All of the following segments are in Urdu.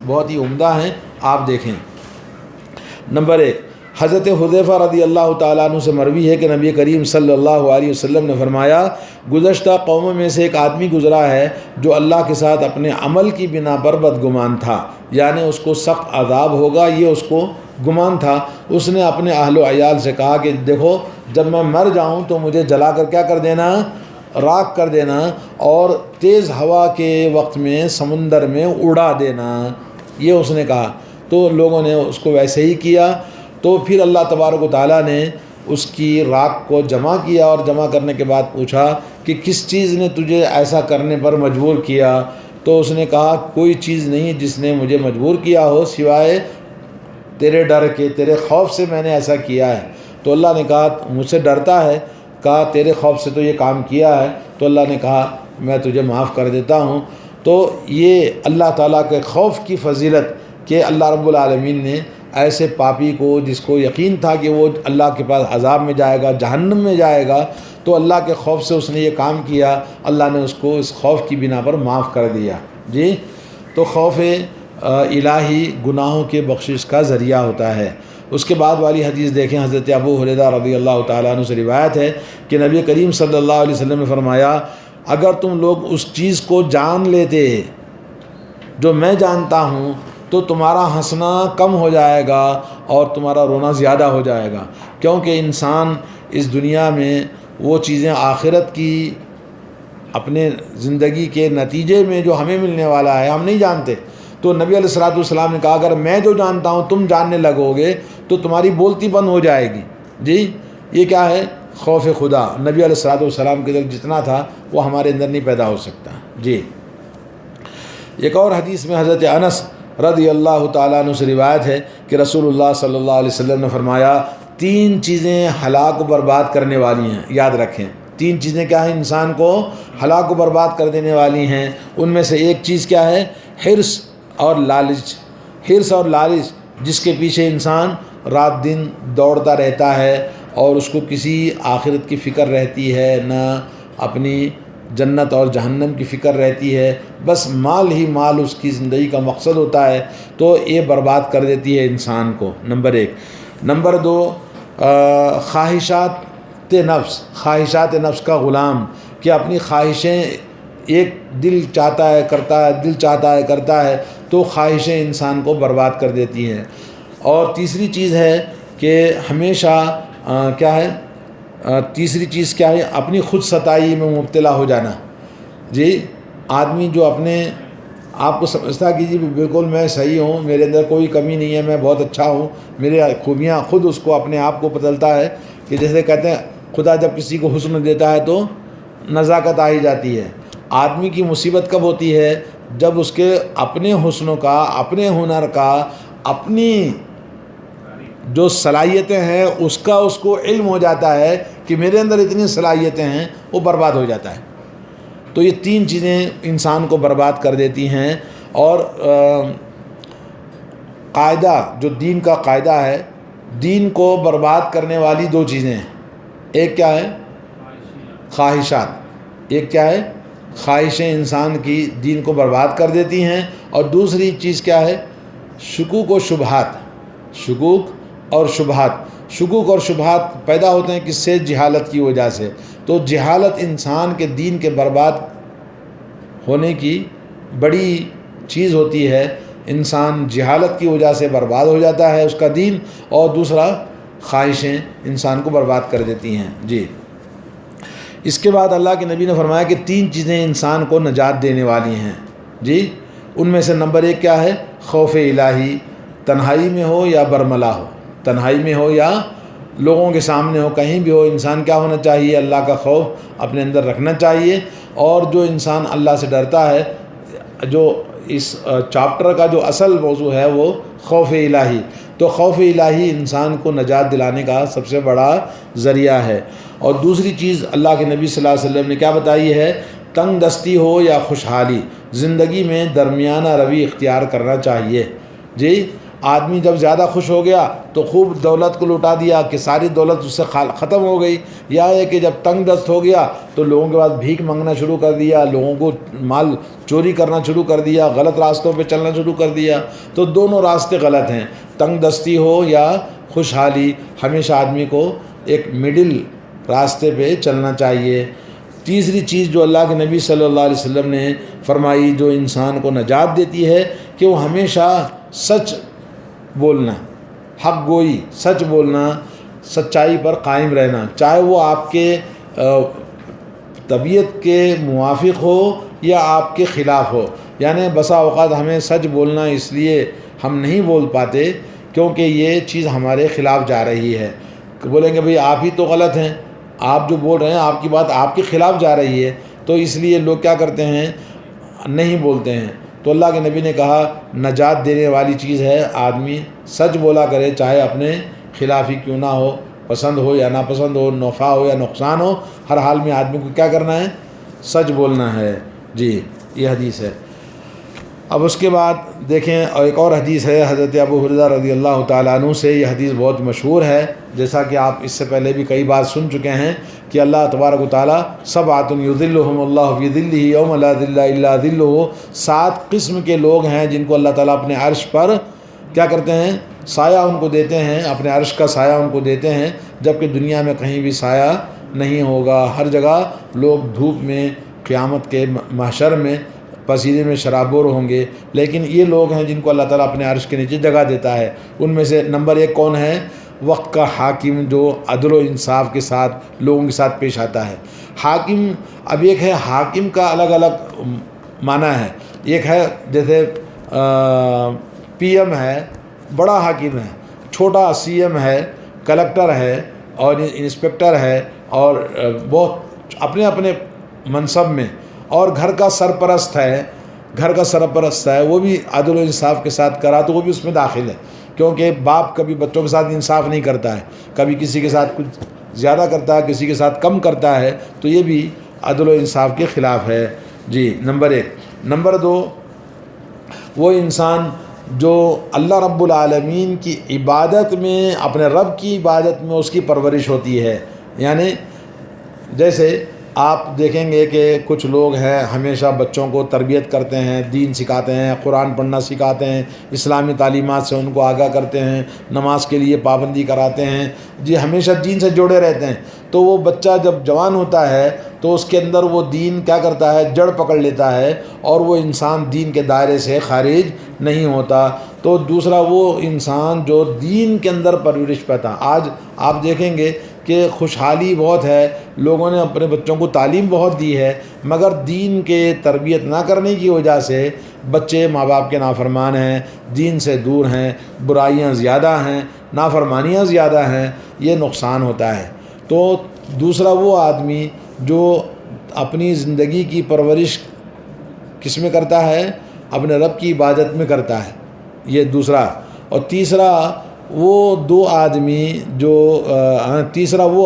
بہت ہی عمدہ ہیں، آپ دیکھیں۔ نمبر 1، حضرت حذیفہ رضی اللہ تعالیٰ عنہ سے مروی ہے کہ نبی کریم صلی اللہ علیہ وسلم نے فرمایا، گزشتہ قوموں میں سے ایک آدمی گزرا ہے جو اللہ کے ساتھ اپنے عمل کی بنا پر بدگمان تھا، یعنی اس کو سخت عذاب ہوگا، یہ اس کو گمان تھا۔ اس نے اپنے اہل و عیال سے کہا کہ دیکھو جب میں مر جاؤں تو مجھے جلا کر کیا کر دینا، راکھ کر دینا، اور تیز ہوا کے وقت میں سمندر میں اڑا دینا، یہ اس نے کہا۔ تو لوگوں نے اس کو ویسے ہی کیا۔ تو پھر اللہ تبارک و تعالیٰ نے اس کی راکھ کو جمع کیا، اور جمع کرنے کے بعد پوچھا کہ کس چیز نے تجھے ایسا کرنے پر مجبور کیا؟ تو اس نے کہا کوئی چیز نہیں جس نے مجھے مجبور کیا ہو سوائے تیرے ڈر کے، تیرے خوف سے میں نے ایسا کیا ہے۔ تو اللہ نے کہا مجھ سے ڈرتا ہے؟ کہا تیرے خوف سے تو یہ کام کیا ہے۔ تو اللہ نے کہا میں تجھے معاف کر دیتا ہوں۔ تو یہ اللہ تعالیٰ کے خوف کی فضیلت کہ اللہ رب العالمین نے ایسے پاپی کو، جس کو یقین تھا کہ وہ اللہ کے پاس عذاب میں جائے گا، جہنم میں جائے گا، تو اللہ کے خوف سے اس نے یہ کام کیا، اللہ نے اس کو اس خوف کی بنا پر معاف کر دیا۔ جی، تو خوف الہی گناہوں کے بخشش کا ذریعہ ہوتا ہے۔ اس کے بعد والی حدیث دیکھیں، حضرت ابو ہریرہ رضی اللہ تعالیٰ عنہ سے روایت ہے کہ نبی کریم صلی اللہ علیہ وسلم نے فرمایا، اگر تم لوگ اس چیز کو جان لیتے جو میں جانتا ہوں تو تمہارا ہنسنا کم ہو جائے گا اور تمہارا رونا زیادہ ہو جائے گا، کیونکہ انسان اس دنیا میں وہ چیزیں آخرت کی اپنے زندگی کے نتیجے میں جو ہمیں ملنے والا ہے ہم نہیں جانتے۔ تو نبی علیہ الصلوۃ والسلام نے کہا اگر میں جو جانتا ہوں تم جاننے لگو گے تو تمہاری بولتی بند ہو جائے گی۔ جی، یہ کیا ہے؟ خوف خدا۔ نبی علیہ الصلوۃ والسلام کے اندر جتنا تھا وہ ہمارے اندر نہیں پیدا ہو سکتا۔ جی، ایک اور حدیث میں حضرت انس رضی اللہ تعالیٰ عنہ سے روایت ہے کہ رسول اللہ صلی اللہ علیہ وسلم نے فرمایا 3 چیزیں ہلاک و برباد کرنے والی ہیں، یاد رکھیں 3 چیزیں کیا ہیں انسان کو ہلاک و برباد کر دینے والی ہیں۔ ان میں سے ایک چیز کیا ہے؟ حرص اور لالچ۔ حرص اور لالچ جس کے پیچھے انسان رات دن دوڑتا رہتا ہے اور اس کو کسی آخرت کی فکر رہتی ہے، نہ اپنی جنت اور جہنم کی فکر رہتی ہے، بس مال ہی مال اس کی زندگی کا مقصد ہوتا ہے، تو یہ برباد کر دیتی ہے انسان کو، نمبر 1۔ نمبر 2، خواہشات نفس کا غلام، کہ اپنی خواہشیں ایک دل چاہتا ہے کرتا ہے تو خواہشیں انسان کو برباد کر دیتی ہیں۔ اور تیسری چیز ہے کہ ہمیشہ تیسری چیز کیا ہے؟ اپنی خود ستائی میں مبتلا ہو جانا۔ جی، آدمی جو اپنے آپ کو سمجھتا کہ جی بالکل میں صحیح ہوں، میرے اندر کوئی کمی نہیں ہے، میں بہت اچھا ہوں، میرے خوبیاں، خود اس کو اپنے آپ کو پتلتا ہے کہ جیسے کہتے ہیں خدا جب کسی کو حسن دیتا ہے تو نزاکت آ ہی جاتی ہے۔ آدمی کی مصیبت کب ہوتی ہے؟ جب اس کے اپنے حسنوں کا، اپنے ہنر کا، اپنی جو صلاحیتیں ہیں اس کو علم ہو جاتا ہے کہ میرے اندر اتنی صلاحیتیں ہیں، وہ برباد ہو جاتا ہے۔ تو یہ 3 چیزیں انسان کو برباد کر دیتی ہیں۔ اور قاعدہ جو دین کا قاعدہ ہے، دین کو برباد کرنے والی 2 چیزیں ہیں۔ ایک کیا ہے؟ خواہشات۔ ایک کیا ہے؟ خواہشیں انسان کی دین کو برباد کر دیتی ہیں۔ اور دوسری چیز کیا ہے؟ شکوک و شبہات۔ شکوک اور شبہات پیدا ہوتے ہیں کس سے؟ جہالت کی وجہ سے۔ تو جہالت انسان کے دین کے برباد ہونے کی بڑی چیز ہوتی ہے۔ انسان جہالت کی وجہ سے برباد ہو جاتا ہے اس کا دین، اور دوسرا خواہشیں انسان کو برباد کر دیتی ہیں۔ جی، اس کے بعد اللہ کے نبی نے فرمایا کہ 3 چیزیں انسان کو نجات دینے والی ہیں۔ جی، ان میں سے نمبر 1 کیا ہے؟ خوف الہی، تنہائی میں ہو یا برملا ہو، تنہائی میں ہو یا لوگوں کے سامنے ہو، کہیں بھی ہو، انسان کیا ہونا چاہیے؟ اللہ کا خوف اپنے اندر رکھنا چاہیے۔ اور جو انسان اللہ سے ڈرتا ہے، جو اس چاپٹر کا جو اصل موضوع ہے وہ خوف الہی، تو خوف الہی انسان کو نجات دلانے کا سب سے بڑا ذریعہ ہے۔ اور دوسری چیز اللہ کے نبی صلی اللہ علیہ وسلم نے کیا بتائی ہے؟ تنگ دستی ہو یا خوشحالی، زندگی میں درمیانہ روی اختیار کرنا چاہیے۔ جی، آدمی جب زیادہ خوش ہو گیا تو خوب دولت کو لوٹا دیا کہ ساری دولت اس سے ختم ہو گئی، یا ہے کہ جب تنگ دست ہو گیا تو لوگوں کے پاس بھیک مانگنا شروع کر دیا، لوگوں کو مال چوری کرنا شروع کر دیا، غلط راستوں پہ چلنا شروع کر دیا۔ تو دونوں راستے غلط ہیں، تنگ دستی ہو یا خوشحالی، ہمیشہ آدمی کو ایک مڈل راستے پہ چلنا چاہیے۔ تیسری چیز جو اللہ کے نبی صلی اللہ علیہ وسلم نے فرمائی جو انسان کو نجات دیتی ہے کہ وہ ہمیشہ سچ بولنا، حق گوئی، سچ بولنا، سچائی پر قائم رہنا، چاہے وہ آپ کے طبیعت کے موافق ہو یا آپ کے خلاف ہو۔ یعنی بسا اوقات ہمیں سچ بولنا اس لیے ہم نہیں بول پاتے کیونکہ یہ چیز ہمارے خلاف جا رہی ہے، بولیں گے بھئی آپ ہی تو غلط ہیں، آپ جو بول رہے ہیں آپ کی بات آپ کے خلاف جا رہی ہے، تو اس لیے لوگ کیا کرتے ہیں، نہیں بولتے ہیں۔ تو اللہ کے نبی نے کہا نجات دینے والی چیز ہے آدمی سچ بولا کرے، چاہے اپنے خلاف ہی کیوں نہ ہو، پسند ہو یا ناپسند ہو، نفع ہو یا نقصان ہو، ہر حال میں آدمی کو کیا کرنا ہے، سچ بولنا ہے۔ جی یہ حدیث ہے۔ اب اس کے بعد دیکھیں ایک اور حدیث ہے حضرت ابو ہریرہ رضی اللہ تعالیٰ عنہ سے، یہ حدیث بہت مشہور ہے، جیسا کہ آپ اس سے پہلے بھی کئی بار سن چکے ہیں کہ اللہ تبارک و تعالیٰ سبعۃ یظلھم اللہ فی ظلہ یوم لا ظل الا ظلہ، 7 قسم کے لوگ ہیں جن کو اللہ تعالیٰ اپنے عرش پر کیا کرتے ہیں، سایہ ان کو دیتے ہیں، اپنے عرش کا سایہ ان کو دیتے ہیں، جبکہ دنیا میں کہیں بھی سایہ نہیں ہوگا، ہر جگہ لوگ دھوپ میں، قیامت کے محشر میں پسینے میں شرابور ہوں گے، لیکن یہ لوگ ہیں جن کو اللہ تعالیٰ اپنے عرش کے نیچے جگہ دیتا ہے۔ ان میں سے نمبر 1 کون ہے، وقت کا حاکم جو عدل و انصاف کے ساتھ لوگوں کے ساتھ پیش آتا ہے۔ حاکم، اب ایک ہے حاکم کا الگ الگ معنی ہے، ایک ہے جیسے پی ایم ہے، بڑا حاکم ہے، چھوٹا سی ایم ہے، کلکٹر ہے اور انسپکٹر ہے، اور بہت اپنے اپنے منصب میں، اور گھر کا سرپرست ہے، وہ بھی عدل و انصاف کے ساتھ کرا تو وہ بھی اس میں داخل ہے، کیونکہ باپ کبھی بچوں کے ساتھ انصاف نہیں کرتا ہے، کبھی کسی کے ساتھ کچھ زیادہ کرتا ہے، کسی کے ساتھ کم کرتا ہے، تو یہ بھی عدل و انصاف کے خلاف ہے۔ جی نمبر 1۔ نمبر 2، وہ انسان جو اللہ رب العالمین کی عبادت میں، اپنے رب کی عبادت میں اس کی پرورش ہوتی ہے۔ یعنی جیسے آپ دیکھیں گے کہ کچھ لوگ ہیں ہمیشہ بچوں کو تربیت کرتے ہیں، دین سکھاتے ہیں، قرآن پڑھنا سکھاتے ہیں، اسلامی تعلیمات سے ان کو آگاہ کرتے ہیں، نماز کے لیے پابندی کراتے ہیں، جی ہمیشہ دین سے جڑے رہتے ہیں۔ تو وہ بچہ جب جوان ہوتا ہے تو اس کے اندر وہ دین کیا کرتا ہے، جڑ پکڑ لیتا ہے، اور وہ انسان دین کے دائرے سے خارج نہیں ہوتا۔ تو دوسرا وہ انسان جو دین کے اندر پرورش پاتا، آج آپ دیکھیں گے کہ خوشحالی بہت ہے، لوگوں نے اپنے بچوں کو تعلیم بہت دی ہے، مگر دین کے تربیت نہ کرنے کی وجہ سے بچے ماں باپ کے نافرمان ہیں، دین سے دور ہیں، برائیاں زیادہ ہیں، نافرمانیاں زیادہ ہیں، یہ نقصان ہوتا ہے۔ تو دوسرا وہ آدمی جو اپنی زندگی کی پرورش کس میں کرتا ہے، اپنے رب کی عبادت میں کرتا ہے، یہ دوسرا۔ اور تیسرا وہ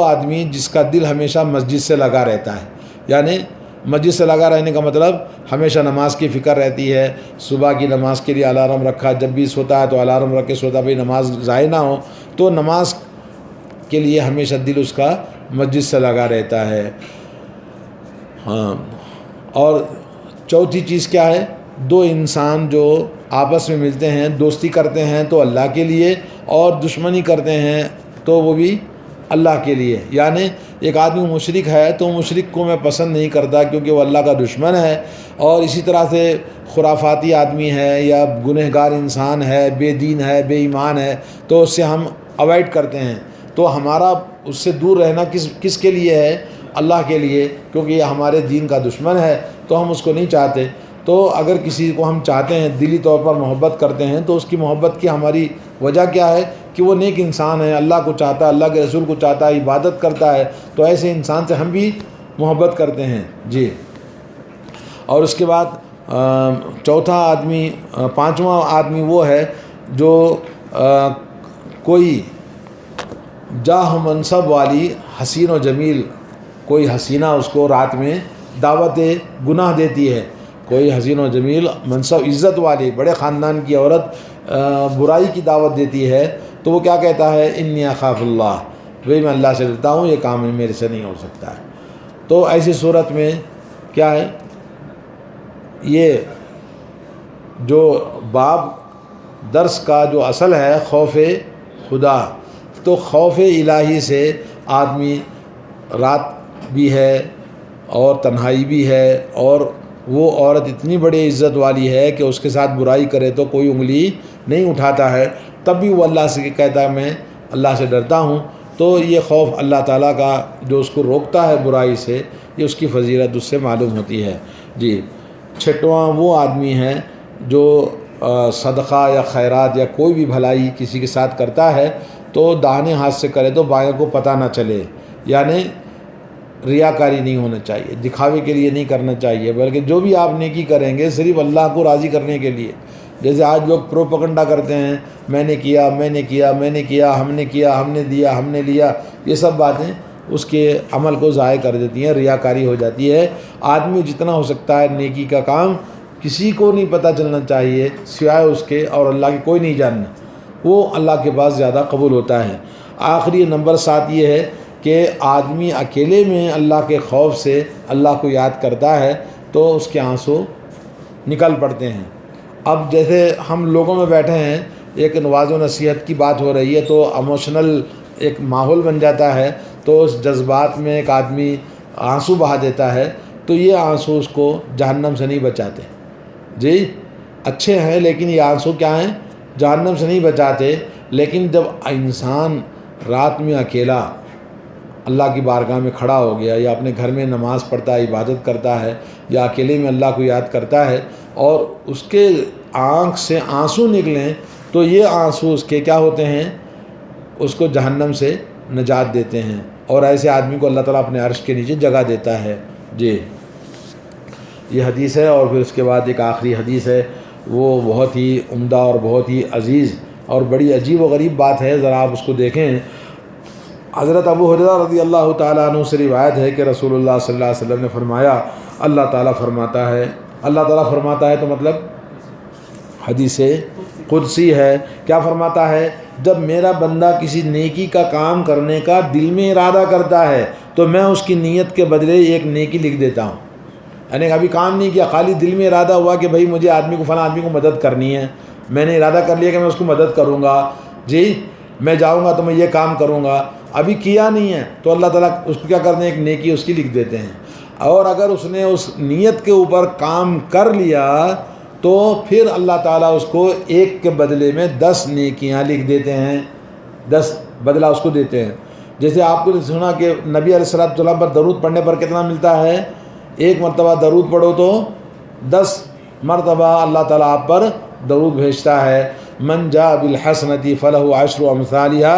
آدمی جس کا دل ہمیشہ مسجد سے لگا رہتا ہے، یعنی مسجد سے لگا رہنے کا مطلب ہمیشہ نماز کی فکر رہتی ہے، صبح کی نماز کے لیے الارم رکھا، جب بھی سوتا ہے تو الارم رکھ کے سوتا، بھئی نماز ضائع نہ ہو، تو نماز کے لیے ہمیشہ دل اس کا مسجد سے لگا رہتا ہے۔ ہاں، اور چوتھی چیز کیا ہے، 2 انسان جو آپس میں ملتے ہیں، دوستی کرتے ہیں تو اللہ کے لیے، اور دشمنی کرتے ہیں تو وہ بھی اللہ کے لیے۔ یعنی ایک آدمی مشرک ہے تو مشرک کو میں پسند نہیں کرتا کیونکہ وہ اللہ کا دشمن ہے، اور اسی طرح سے خرافاتی آدمی ہے یا گنہگار انسان ہے، بے دین ہے، بے ایمان ہے، تو اس سے ہم اوائڈ کرتے ہیں۔ تو ہمارا اس سے دور رہنا کس کے لیے ہے، اللہ کے لیے، کیونکہ یہ ہمارے دین کا دشمن ہے تو ہم اس کو نہیں چاہتے۔ تو اگر کسی کو ہم چاہتے ہیں، دلی طور پر محبت کرتے ہیں، تو اس کی محبت کی ہماری وجہ کیا ہے کہ وہ نیک انسان ہے، اللہ کو چاہتا ہے، اللہ کے رسول کو چاہتا ہے، عبادت کرتا ہے، تو ایسے انسان سے ہم بھی محبت کرتے ہیں۔ جی، اور اس کے بعد پانچواں آدمی وہ ہے جو کوئی جاہ منصب والی حسین و جمیل، کوئی حسینہ اس کو رات میں دعوت گناہ دیتی ہے، کوئی حسین و جمیل منصب عزت والی بڑے خاندان کی عورت برائی کی دعوت دیتی ہے تو وہ کیا کہتا ہے؟ انی اخاف اللہ، بھئی میں اللہ سے ڈرتا ہوں، یہ کام میرے سے نہیں ہو سکتا ہے۔ تو ایسی صورت میں کیا ہے، یہ جو باب درس کا جو اصل ہے خوف خدا، تو خوف الہی سے آدمی رات بھی ہے اور تنہائی بھی ہے، اور وہ عورت اتنی بڑی عزت والی ہے کہ اس کے ساتھ برائی کرے تو کوئی انگلی نہیں اٹھاتا ہے، تب بھی وہ اللہ سے کہتا ہے میں اللہ سے ڈرتا ہوں۔ تو یہ خوف اللہ تعالیٰ کا جو اس کو روکتا ہے برائی سے، یہ اس کی فضیلت اس سے معلوم ہوتی ہے۔ جی، چھٹواں وہ آدمی ہے جو صدقہ یا خیرات یا کوئی بھی بھلائی کسی کے ساتھ کرتا ہے تو داہنے ہاتھ سے کرے تو بائیں کو پتہ نہ چلے، یعنی ریاکاری نہیں ہونا چاہیے، دکھاوے کے لیے نہیں کرنا چاہیے، بلکہ جو بھی آپ نیکی کریں گے صرف اللہ کو راضی کرنے کے لیے۔ جیسے آج لوگ پروپیگنڈا کرتے ہیں، میں نے کیا، میں نے کیا، میں نے کیا، ہم نے کیا، ہم نے دیا، ہم نے لیا، یہ سب باتیں اس کے عمل کو ضائع کر دیتی ہیں، ریاکاری ہو جاتی ہے۔ آدمی جتنا ہو سکتا ہے نیکی کا کام کسی کو نہیں پتہ چلنا چاہیے سوائے اس کے، اور اللہ کے کوئی نہیں جاننا، وہ اللہ کے پاس زیادہ قبول ہوتا ہے۔ آخری نمبر 7 یہ ہے کہ آدمی اکیلے میں اللہ کے خوف سے اللہ کو یاد کرتا ہے تو اس کے آنسو نکل پڑتے ہیں۔ اب جیسے ہم لوگوں میں بیٹھے ہیں، ایک نواز و نصیحت کی بات ہو رہی ہے تو ایموشنل ایک ماحول بن جاتا ہے، تو اس جذبات میں ایک آدمی آنسو بہا دیتا ہے، تو یہ آنسو اس کو جہنم سے نہیں بچاتے۔ جی اچھے ہیں لیکن یہ آنسو کیا ہیں؟ جہنم سے نہیں بچاتے۔ لیکن جب انسان رات میں اکیلا اللہ کی بارگاہ میں کھڑا ہو گیا، یا اپنے گھر میں نماز پڑھتا ہے، عبادت کرتا ہے، یا اکیلے میں اللہ کو یاد کرتا ہے اور اس کے آنکھ سے آنسو نکلیں، تو یہ آنسو اس کے کیا ہوتے ہیں؟ اس کو جہنم سے نجات دیتے ہیں، اور ایسے آدمی کو اللہ تعالیٰ اپنے عرش کے نیچے جگہ دیتا ہے۔ جی یہ حدیث ہے، اور پھر اس کے بعد ایک آخری حدیث ہے، وہ بہت ہی عمدہ اور بہت ہی عزیز اور بڑی عجیب و غریب بات ہے، ذرا آپ اس کو دیکھیں۔ حضرت ابو ہریرہ رضی اللہ تعالیٰ عنہ سے روایت ہے کہ رسول اللہ صلی اللہ علیہ وسلم نے فرمایا، اللہ تعالیٰ فرماتا ہے، اللہ تعالیٰ فرماتا ہے تو مطلب حدیث قدسی ہے، کیا فرماتا ہے؟ جب میرا بندہ کسی نیکی کا کام کرنے کا دل میں ارادہ کرتا ہے تو میں اس کی نیت کے بدلے ایک نیکی لکھ دیتا ہوں۔ یعنی ابھی کام نہیں کیا، خالی دل میں ارادہ ہوا کہ بھائی مجھے فلاں آدمی کو مدد کرنی ہے، میں نے ارادہ کر لیا کہ میں اس کو مدد کروں گا، جی میں جاؤں گا تو میں یہ کام کروں گا، ابھی کیا نہیں ہے تو اللہ تعالیٰ اس کو کیا کرتے ہیں؟ ایک نیکی اس کی لکھ دیتے ہیں۔ اور اگر اس نے اس نیت کے اوپر کام کر لیا تو پھر اللہ تعالیٰ اس کو ایک کے بدلے میں 10 نیکیاں لکھ دیتے ہیں، 10 بدلہ اس کو دیتے ہیں۔ جیسے آپ کو سنا کہ نبی علیہ السلام پر درود پڑھنے پر کتنا ملتا ہے؟ 1 مرتبہ درود پڑھو تو 10 مرتبہ اللہ تعالیٰ آپ پر درود بھیجتا ہے۔ من جاء بالحسنۃ فلہ عشر امثالھا،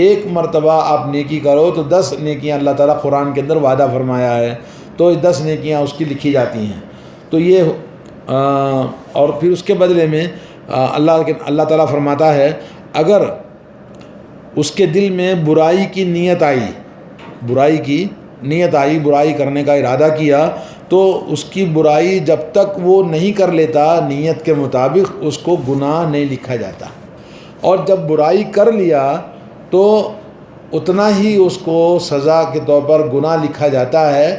1 مرتبہ آپ نیکی کرو تو 10 نیکیاں اللہ تعالیٰ قرآن کے اندر وعدہ فرمایا ہے، تو 10 نیکیاں اس کی لکھی جاتی ہیں۔ تو یہ اور پھر اس کے بدلے میں اللہ تعالیٰ فرماتا ہے اگر اس کے دل میں برائی کی نیت آئی، برائی کرنے کا ارادہ کیا، تو اس کی برائی جب تک وہ نہیں کر لیتا نیت کے مطابق اس کو گناہ نہیں لکھا جاتا، اور جب برائی کر لیا تو اتنا ہی اس کو سزا کے طور پر گناہ لکھا جاتا ہے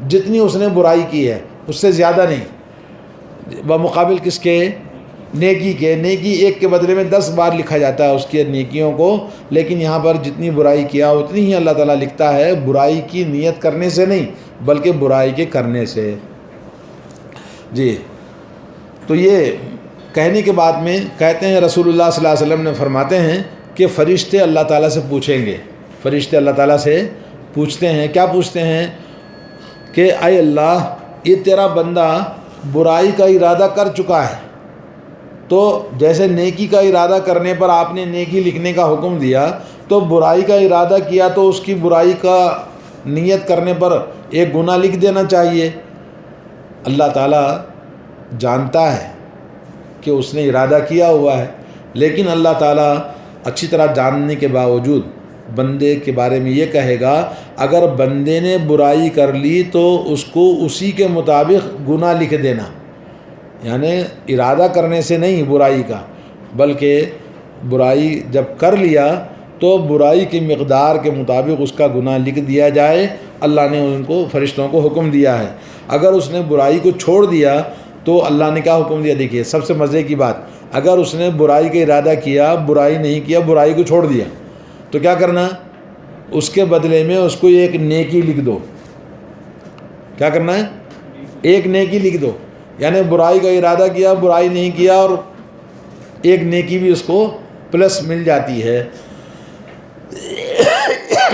جتنی اس نے برائی کی ہے، اس سے زیادہ نہیں، بمقابل کس کے؟ نیکی کے۔ نیکی 1 کے بدلے میں 10 بار لکھا جاتا ہے اس کی نیکیوں کو، لیکن یہاں پر جتنی برائی کیا اتنی ہی اللہ تعالیٰ لکھتا ہے، برائی کی نیت کرنے سے نہیں بلکہ برائی کے کرنے سے۔ جی تو یہ کہنے کے بعد میں کہتے ہیں رسول اللہ صلی اللہ علیہ وسلم نے فرماتے ہیں کہ فرشتے اللہ تعالیٰ سے پوچھیں گے، فرشتے اللہ تعالیٰ سے پوچھتے ہیں، کیا پوچھتے ہیں؟ کہ اے اللہ، یہ تیرا بندہ برائی کا ارادہ کر چکا ہے، تو جیسے نیکی کا ارادہ کرنے پر آپ نے نیکی لکھنے کا حکم دیا، تو برائی کا ارادہ کیا تو اس کی برائی کا نیت کرنے پر ایک گناہ لکھ دینا چاہیے۔ اللہ تعالیٰ جانتا ہے کہ اس نے ارادہ کیا ہوا ہے، لیکن اللہ تعالیٰ اچھی طرح جاننے کے باوجود بندے کے بارے میں یہ کہے گا اگر بندے نے برائی کر لی تو اس کو اسی کے مطابق گناہ لکھ دینا، یعنی ارادہ کرنے سے نہیں برائی کا، بلکہ برائی جب کر لیا تو برائی کی مقدار کے مطابق اس کا گناہ لکھ دیا جائے۔ اللہ نے ان کو فرشتوں کو حکم دیا ہے۔ اگر اس نے برائی کو چھوڑ دیا تو اللہ نے کیا حکم دیا؟ دیکھیے سب سے مزے کی بات، اگر اس نے برائی کا ارادہ کیا، برائی نہیں کیا، برائی کو چھوڑ دیا، تو کیا کرنا؟ اس کے بدلے میں اس کو ایک نیکی لکھ دو۔ کیا کرنا ہے؟ ایک نیکی لکھ دو، یعنی برائی کا ارادہ کیا، برائی نہیں کیا، اور ایک نیکی بھی اس کو پلس مل جاتی ہے،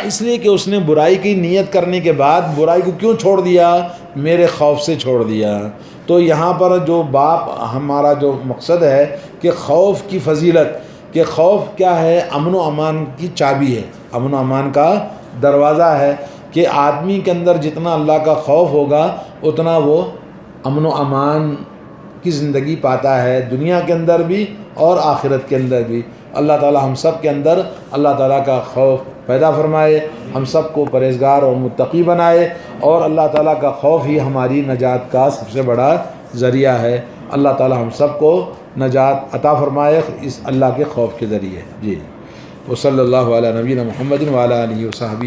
اس لیے کہ اس نے برائی کی نیت کرنے کے بعد برائی کو کیوں چھوڑ دیا؟ میرے خوف سے چھوڑ دیا۔ تو یہاں پر جو باپ ہمارا جو مقصد ہے کہ خوف کی فضیلت، کہ خوف کیا ہے؟ امن و امان کی چابی ہے، امن و امان کا دروازہ ہے، کہ آدمی کے اندر جتنا اللہ کا خوف ہوگا اتنا وہ امن و امان کی زندگی پاتا ہے، دنیا کے اندر بھی اور آخرت کے اندر بھی۔ اللہ تعالی ہم سب کے اندر اللہ تعالیٰ کا خوف پیدا فرمائے، ہم سب کو پرہیزگار اور متقی بنائے، اور اللہ تعالیٰ کا خوف ہی ہماری نجات کا سب سے بڑا ذریعہ ہے۔ اللہ تعالیٰ ہم سب کو نجات عطا فرمائے اس اللہ کے خوف کے ذریعے۔ جی، وصلی اللہ علی نبینا محمد وعلی آلہ وصحبہ۔